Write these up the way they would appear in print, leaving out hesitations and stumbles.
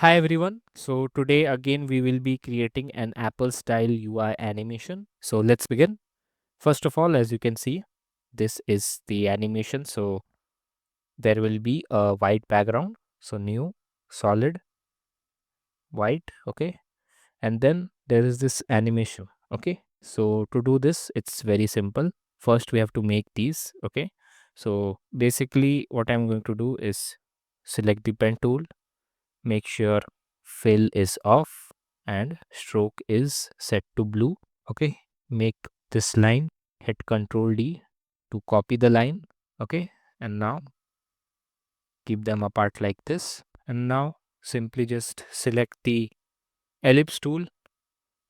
Hi everyone. So today again we will be creating an Apple style UI animation. So let's begin. First of all, as you can see, this is the animation. So there will be a white background. So new, solid, white. Okay. And then there is this animation. Okay. So to do this, it's very simple. First we have to make these. Okay. So basically what I'm going to do is select the pen tool, make sure fill is off and stroke is set to blue. Okay, make this line, hit Control D to copy the line. Okay, and now keep them apart like this. And now simply just select the ellipse tool,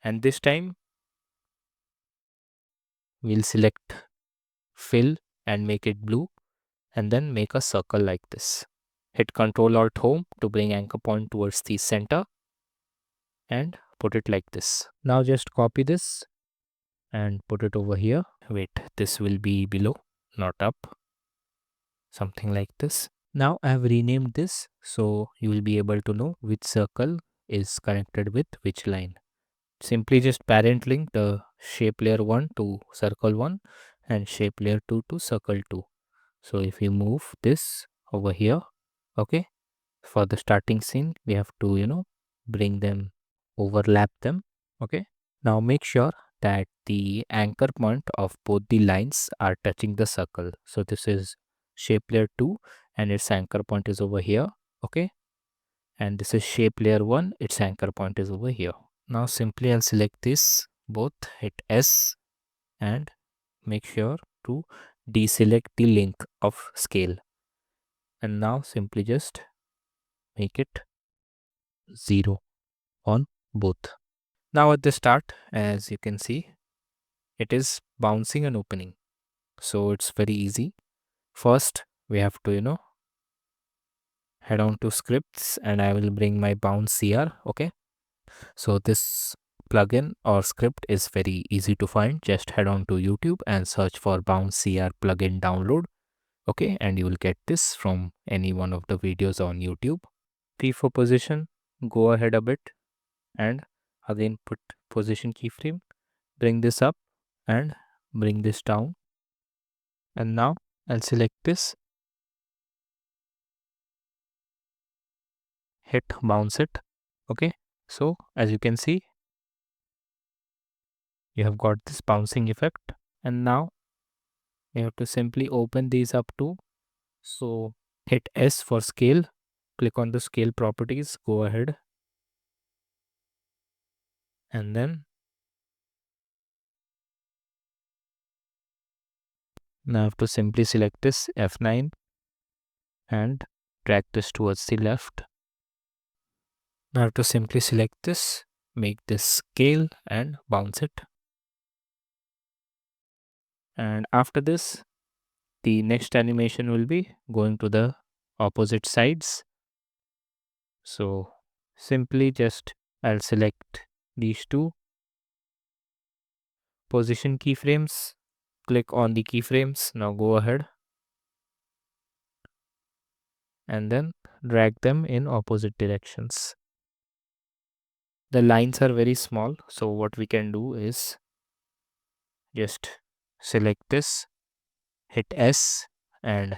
and this time we'll select fill and make it blue, and then make a circle like this. Hit Control Alt Home to bring anchor point towards the center and put it like this. Now just copy this and put it over here. Wait, this will be below, not up, something like this. Now I have renamed this so you will be able to know which circle is connected with which line. Simply just parent link the shape layer 1 to circle 1 and shape layer 2 to circle 2. So if we move this over here, okay, for the starting scene we have to bring them, overlap them. Okay, now make sure that the anchor point of both the lines are touching the circle. So this is shape layer 2 and its anchor point is over here. Okay, and this is shape layer 1, its anchor point is over here. Now simply I'll select this both, hit S and make sure to deselect the link of scale, and now simply just make it 0 on both. Now at the start, as you can see, it is bouncing and opening. So it's very easy. First, we have to, head on to scripts, and I will bring my bounce CR. Okay. So this plugin or script is very easy to find. Just head on to YouTube and search for bounce CR plugin download. Okay. And you will get this from any one of the videos on YouTube. P for position, go ahead a bit and again put position keyframe, bring this up and bring this down. And now I'll select this, hit bounce it. Okay, so as you can see, you have got this bouncing effect. And now you have to simply open these up too. So hit S for scale, click on the scale properties, go ahead, and then now I have to simply select this F9 and drag this towards the left. Now I have to simply select this, make this scale and bounce it. And after this, the next animation will be going to the opposite sides. So simply just I'll select these two position keyframes, click on the keyframes. Now go ahead and then drag them in opposite directions. The lines are very small, so what we can do is just select this, hit S and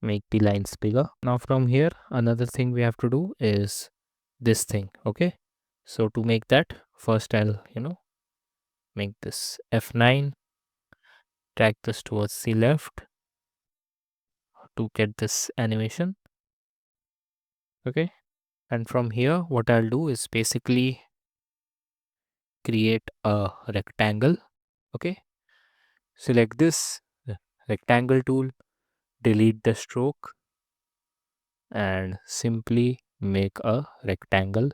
make the lines bigger. Now from here, another thing we have to do is this thing. Okay, so to make that, first I'll make this F9, drag this towards the left to get this animation. Okay, and from here what I'll do is basically create a rectangle. Okay, select this rectangle tool, delete the stroke and simply make a rectangle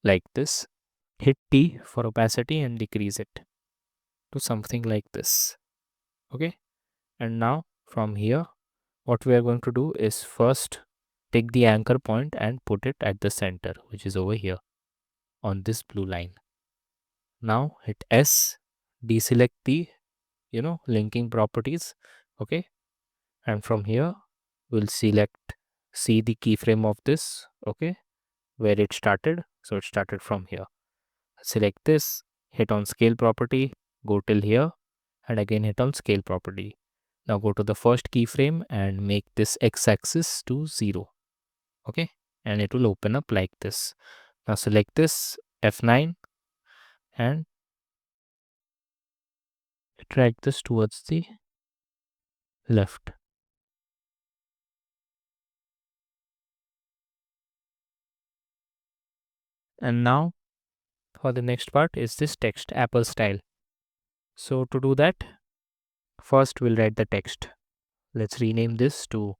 like this. Hit T for opacity and decrease it to something like this. Okay, and now from here what we are going to do is first take the anchor point and put it at the center, which is over here on this blue line. Now hit S, deselect the linking properties. Okay, and from here we'll see the keyframe of this, okay, where it started. So it started from here. Select this, hit on scale property, go till here, and again hit on scale property. Now go to the first keyframe and make this x-axis to 0, okay, and it will open up like this. Now select this F9 and drag this towards the left. And now for the next part is this text Apple style. So to do that, first we'll write the text. Let's rename this to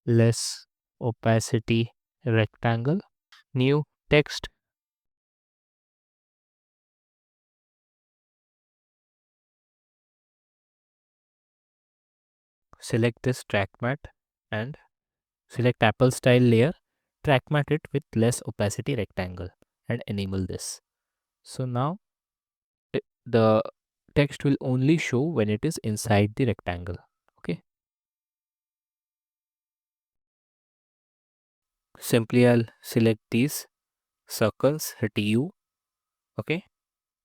less opacity rectangle. New text. Select this track mat and select Apple style layer. Track mat it with less opacity rectangle and enable this. So now the text will only show when it is inside the rectangle. Okay. Simply I'll select these circles, hit U, okay,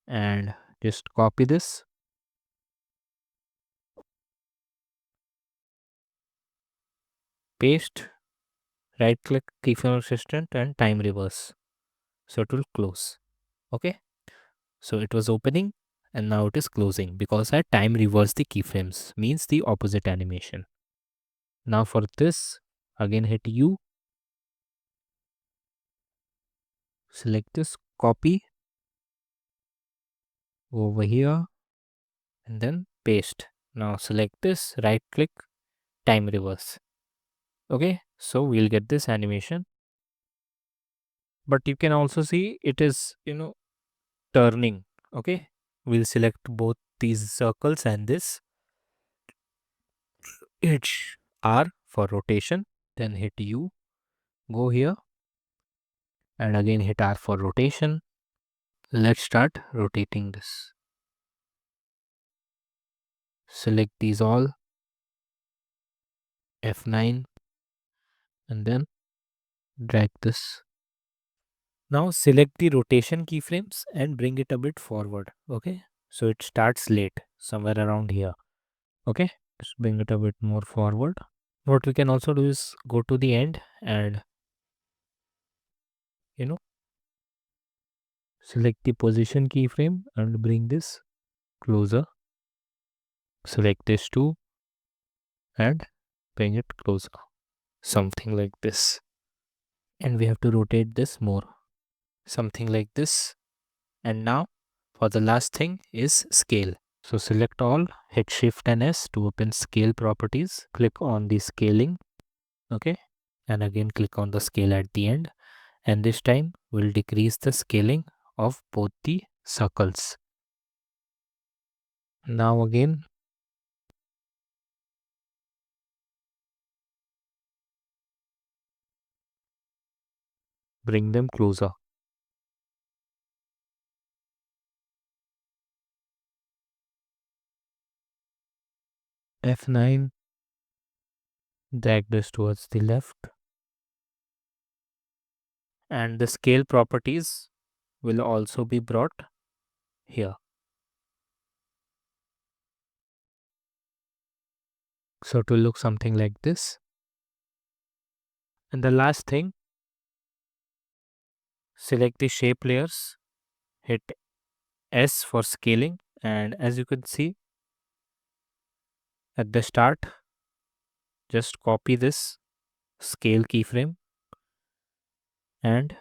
and just copy this, paste, right click keyframe assistant and time reverse. So it will close. Okay. So it was opening and now it is closing because I time reverse the keyframes, means the opposite animation. Now for this, again hit U, select this, copy, go over here and then paste. Now select this, right click, time reverse. Okay, so we'll get this animation. But you can also see it is, turning. Okay, we'll select both these circles and this. Hit R for rotation, then hit U, go here and again hit R for rotation. Let's start rotating this. Select these all, F9, and then drag this. Now select the rotation keyframes and bring it a bit forward. Okay, so it starts late, somewhere around here. Okay, just bring it a bit more forward. What we can also do is go to the end and select the position keyframe and bring this closer. Select this too and bring it closer. Something like this. And we have to rotate this more. Something like this. And now for the last thing is scale. So select all, hit Shift and S to open scale properties. Click on the scaling. Okay. And again click on the scale at the end. And this time we'll decrease the scaling of both the circles. Now again bring them closer. F9, drag this towards the left, and the scale properties will also be brought here. So it will look something like this. And the last thing, select the shape layers, hit S for scaling, and as you can see at the start, just copy this scale keyframe and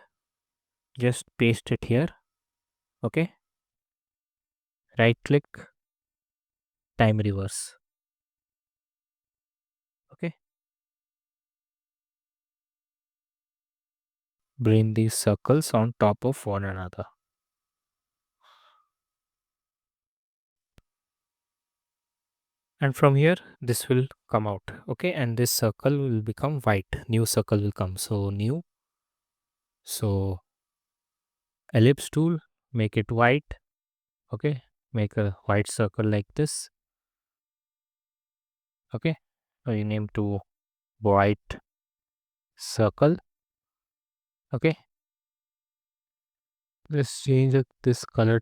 just paste it here. Okay, right click, time reverse. Okay, bring these circles on top of one another. And from here this will come out. Okay, and this circle will become white, new circle will come. So new, so ellipse tool, make it white. Okay, make a white circle like this. Okay, rename to white circle. Okay, let's change this color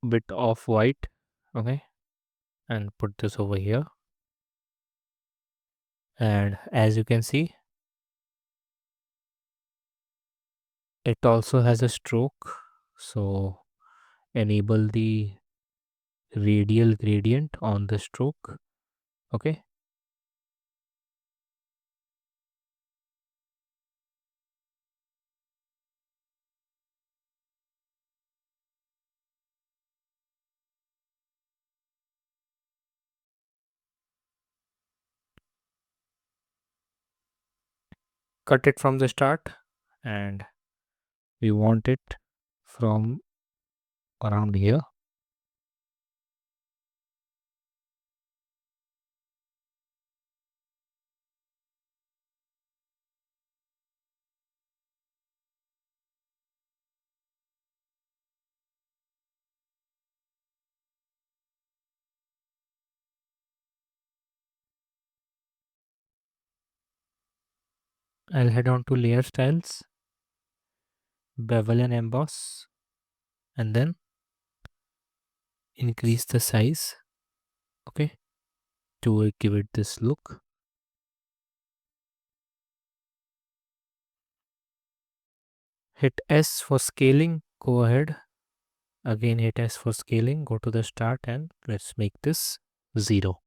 bit of white. Okay, and put this over here. And as you can see, it also has a stroke. So enable the radial gradient on the stroke. Okay, cut it from the start, and we want it from around here. I'll head on to layer styles, bevel and emboss, and then increase the size. Okay, to give it this look. Hit S for scaling. Go ahead. Again, hit S for scaling. Go to the start and let's make this 0.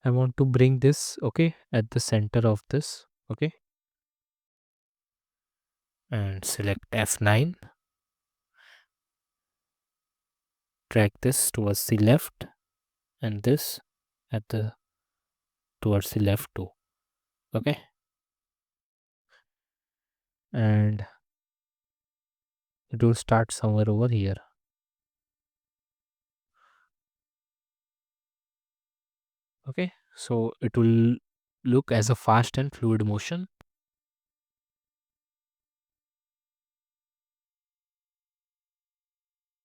I want to bring this, okay, at the center of this, okay, and select F9. Drag this towards the left, and this at the towards the left too. Okay, and it will start somewhere over here. Okay, so it will look as a fast and fluid motion.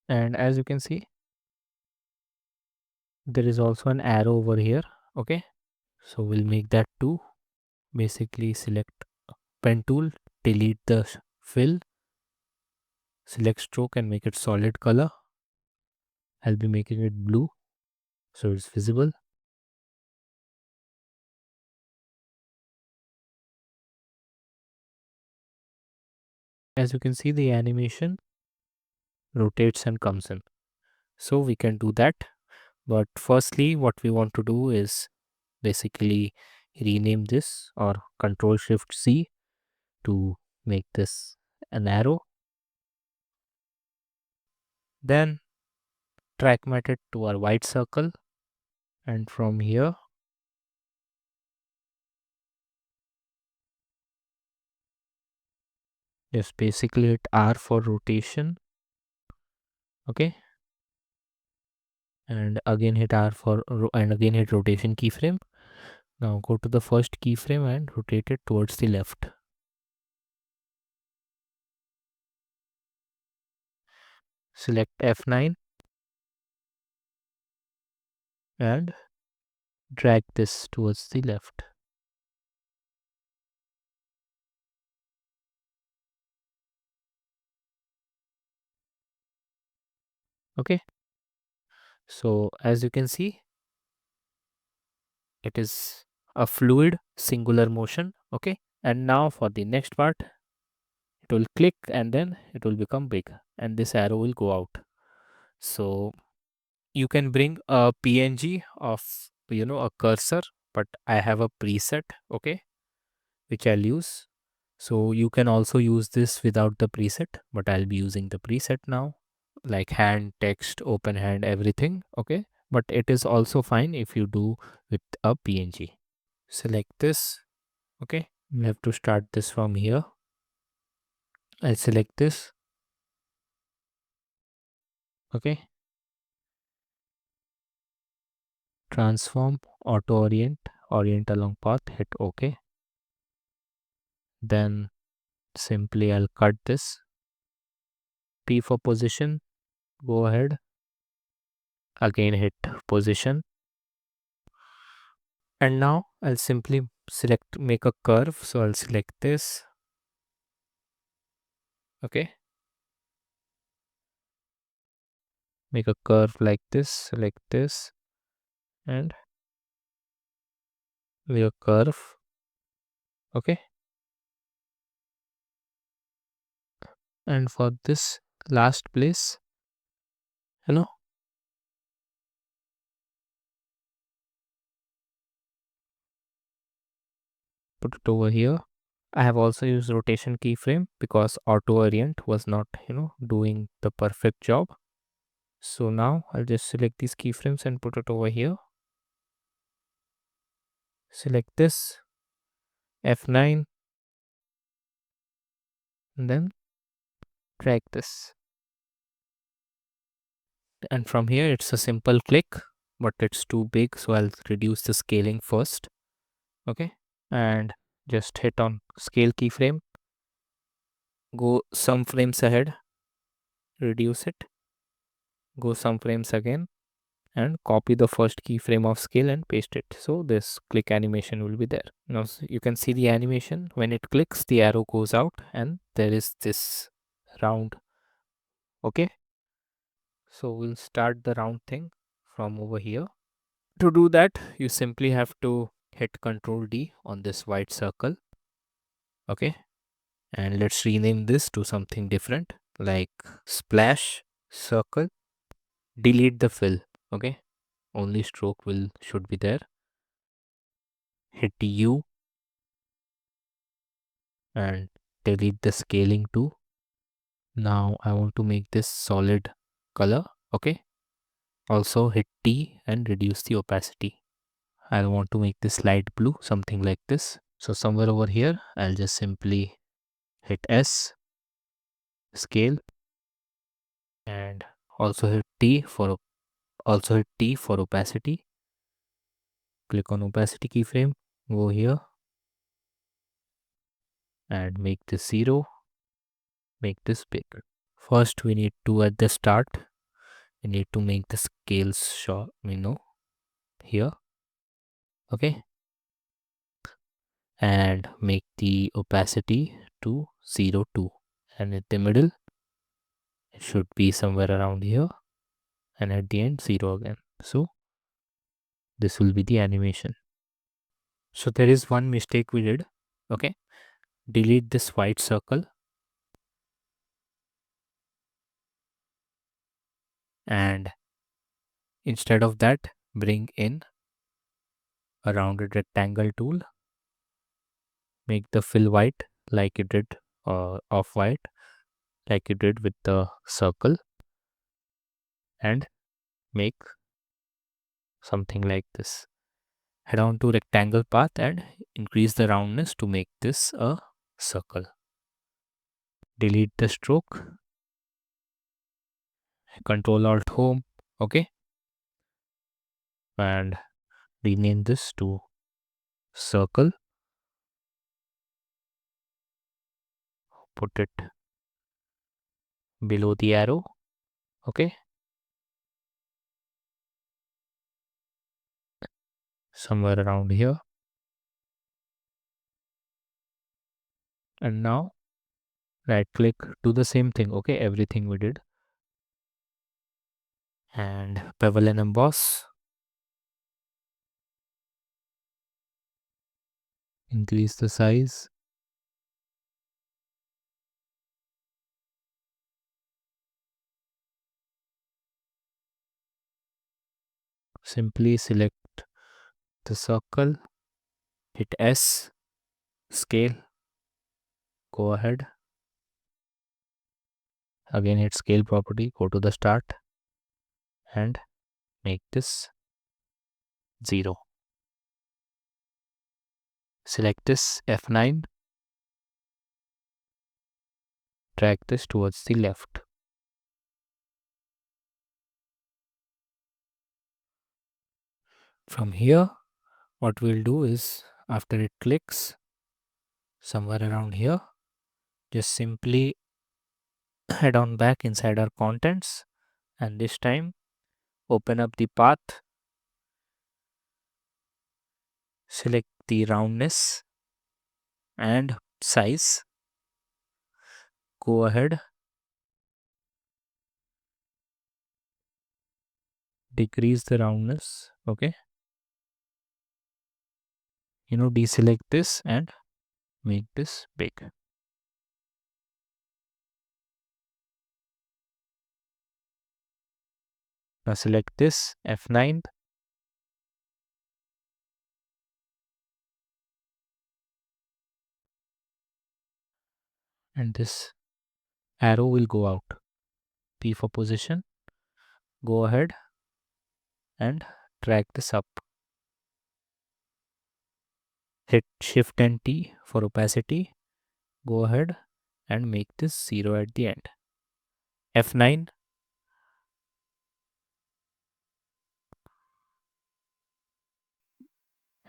And as you can see, there is also an arrow over here. Okay, so we'll make that too. Basically select pen tool, delete the fill, select stroke and make it solid color. I'll be making it blue so it's visible. As you can see, the animation rotates and comes in. So we can do that. But firstly, what we want to do is basically rename this, or Control Shift C to make this an arrow. Then track mat it to our white circle, and from here just basically hit R for rotation. Okay, and again hit R for and again hit rotation keyframe. Now go to the first keyframe and rotate it towards the left. Select F9 and drag this towards the left. Okay, so as you can see, it is a fluid singular motion. Okay, and now for the next part, it will click and then it will become big and this arrow will go out. So you can bring a PNG of a cursor, but I have a preset, okay, which I'll use. So you can also use this without the preset, but I'll be using the preset now, like hand, text, open hand, everything. Okay, but it is also fine if you do with a PNG. Select this. Okay, we have to start this from here. I'll select this. Okay, transform, auto orient, orient along path, hit OK. Then simply I'll cut this. P for position, go ahead, Again hit position, and now I'll simply select make a curve. So I'll select this. Okay, make a curve like this, select this, and make a curve. Okay, and for this last place, you know, put it over here. I have also used rotation keyframe because auto orient was not, doing the perfect job. So now I'll just select these keyframes and put it over here. Select this, F9, and then drag this. And from here it's a simple click, but it's too big, so I'll reduce the scaling first. Okay, and just hit on scale keyframe, go some frames ahead, reduce it, go some frames again, and copy the first keyframe of scale and paste it. So this click animation will be there. Now you can see the animation. When it clicks, the arrow goes out and there is this round. Okay, so we'll start the round thing from over here. To do that, you simply have to hit Control D on this white circle. Okay, and let's rename this to something different like splash circle. Delete the fill. Okay, only stroke will should be there. Hit U and delete the scaling too. Now I want to make this solid color. Okay, also hit T and reduce the opacity. I want to make this light blue, something like this. So somewhere over here I'll just simply hit S, scale, and also hit T for opacity. Click on opacity keyframe, go here and make this 0, make this bigger. First we need to, at the start, we need to make the scales short, here. Okay, and make the opacity to 0 2, and at the middle it should be somewhere around here, and at the end 0 again. So this will be the animation. So there is one mistake we did. Okay, delete this white circle and instead of that bring in a rounded rectangle tool, make the fill white like you did, off white like you did with the circle, and make something like this. Head on to rectangle path and increase the roundness to make this a circle. Delete the stroke, Control Alt Home. Okay, and rename this to circle. Put it below the arrow. Okay, somewhere around here. And now right click, do the same thing. Okay, everything we did, and bevel and emboss. Increase the size. Simply select the circle, hit S, scale, go ahead. Again hit scale property, go to the start and make this 0. Select this F9, drag this towards the left. From here, what we'll do is after it clicks somewhere around here, just simply head on back inside our contents, and this time Open up the path, select the roundness and size. Go ahead, decrease the roundness. Okay, deselect this and make this big. Now select this F9, and this arrow will go out. P for position. Go ahead and drag this up. Hit Shift and T for opacity. Go ahead and make this 0 at the end. F9.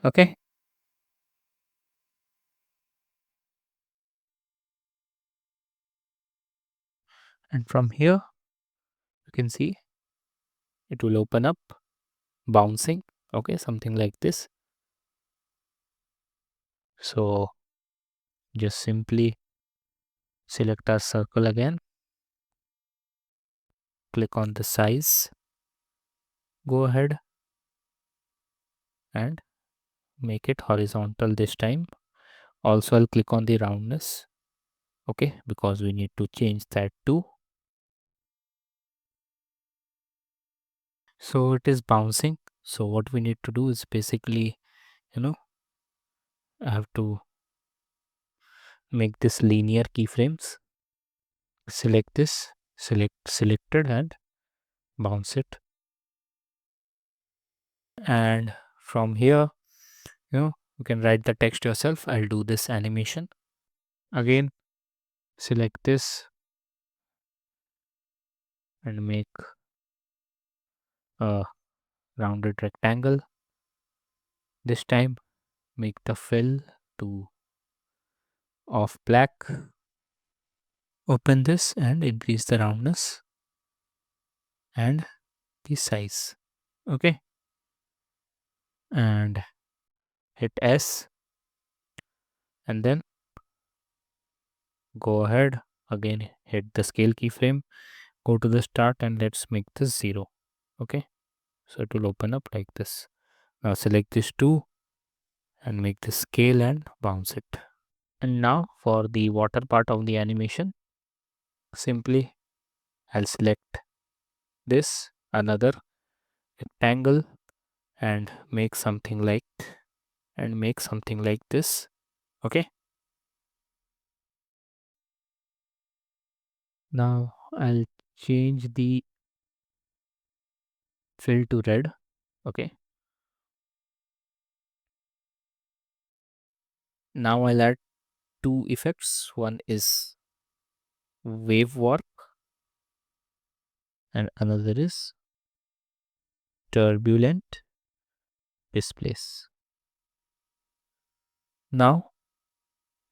Okay. And from here, you can see it will open up, bouncing. Okay, something like this. So just simply select our circle again. Click on the size. Go ahead and make it horizontal this time. Also, I'll click on the roundness. Okay, because we need to change that too. So it is bouncing. So what we need to do is basically, I have to make this linear keyframes. Select this, select selected and bounce it. And from here, you can write the text yourself. I'll do this animation. Again, select this and make a rounded rectangle. This time, make the fill to off black. Open this and increase the roundness and the size. Okay, and hit S, and then go ahead again, hit the scale keyframe, go to the start, and let's make this 0. Okay, so it will open up like this. Now select this 2 and make the scale and bounce it. And now for the water part of the animation, simply I'll select this, another rectangle, and make something like this. Okay, now I'll change the fill to red. Okay, now I'll add two effects. One is wave warp and another is turbulent displace. Now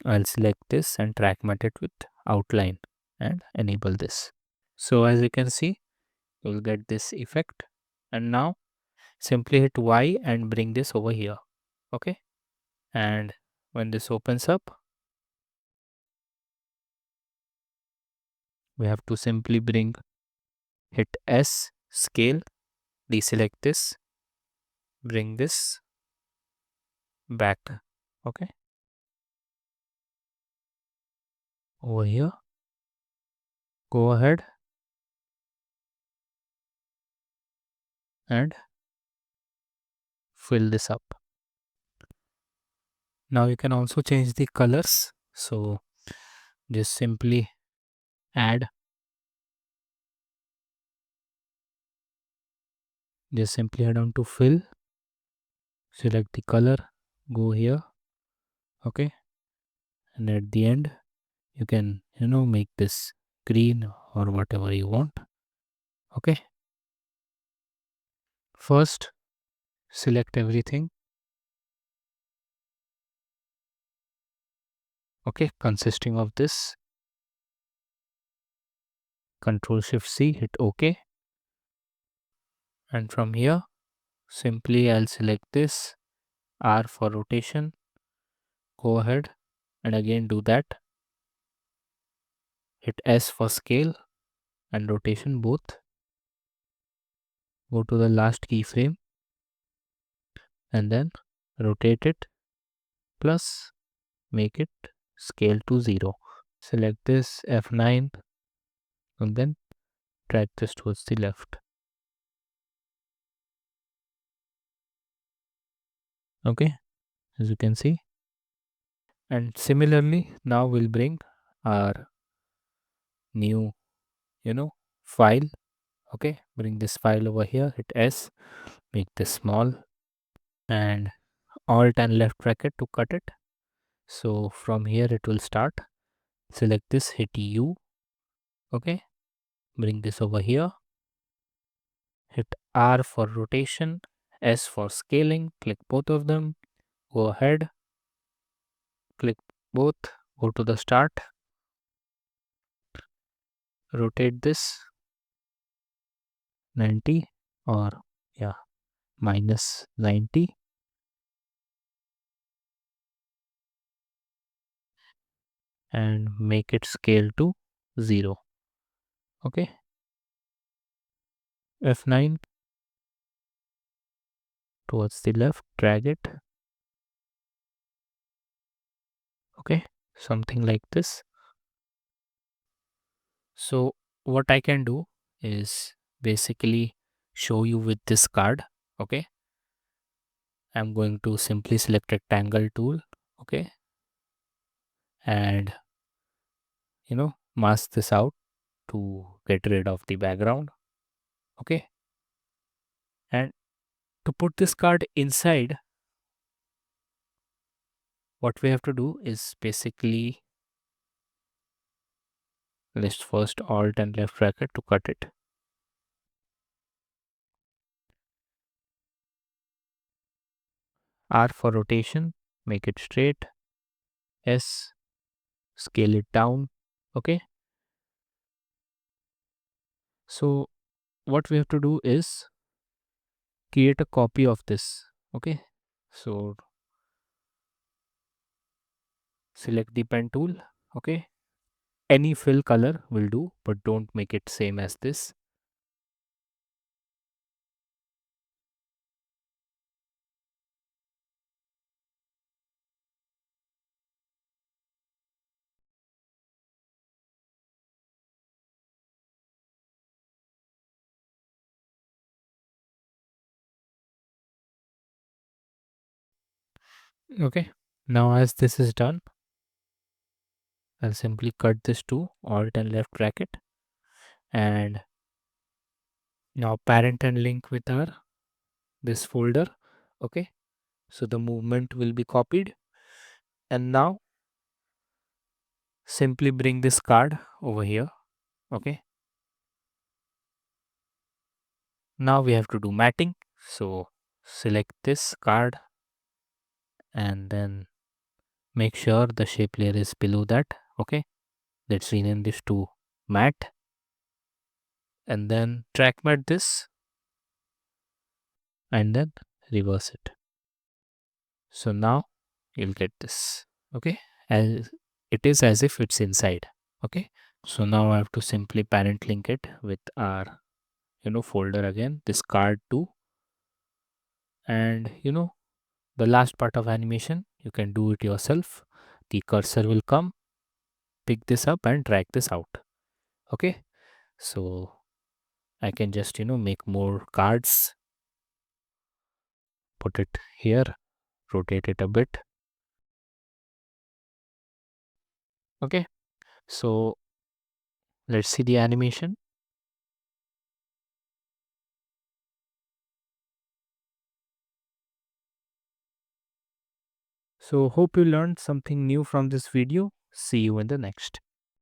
I'll select this and track matte it with outline and enable this. So as you can see, you'll get this effect. And now simply hit Y and bring this over here. Okay, and when this opens up, we have to simply hit S, scale, deselect this, bring this back. Okay, over here, go ahead and fill this up. Now you can also change the colors. So just simply add, on to fill, select the color, go here. Okay, and at the end you can make this green or whatever you want. Okay, first select everything. Okay, consisting of this, Control Shift C, hit OK. And from here, simply I'll select this R for rotation. Go ahead and again do that. Hit S for scale and rotation both. Go to the last keyframe and then rotate it plus make it scale to 0. Select this F9 and then drag this towards the left. Okay, as you can see. And similarly, now we'll bring our new, file. Okay, bring this file over here, hit S, make this small, and Alt and left bracket to cut it. So from here it will start. Select this, hit U. Okay, bring this over here, hit R for rotation, S for scaling, click both of them, go ahead, click both, go to the start, rotate this 90 or yeah, minus 90, and make it scale to 0. Okay, F9 towards the left, drag it. Okay, something like this. So what I can do is basically show you with this card. Okay, I'm going to simply select rectangle tool. Okay, and mask this out to get rid of the background. Okay, and to put this card inside, what we have to do is basically list first Alt and left bracket to cut it. R for rotation, make it straight. S, scale it down. Okay, so what we have to do is create a copy of this. Okay, so select the pen tool. Okay, any fill color will do, but don't make it same as this. Okay, now as this is done, I'll simply cut this to Alt and left bracket, and now parent and link with our this folder. Okay, so the movement will be copied, and now simply bring this card over here. Okay, now we have to do matting, so select this card and then make sure the shape layer is below that. Okay, let's rename this to matte and then track matte this and then reverse it. So now you'll get this. Okay, as it is as if it's inside. Okay, so now I have to simply parent link it with our folder again, this card too, and the last part of animation you can do it yourself. The cursor will come, pick this up and drag this out. Okay, so I can just make more cards, put it here, rotate it a bit. Okay, so let's see the animation. So hope you learned something new from this video. See you in the next.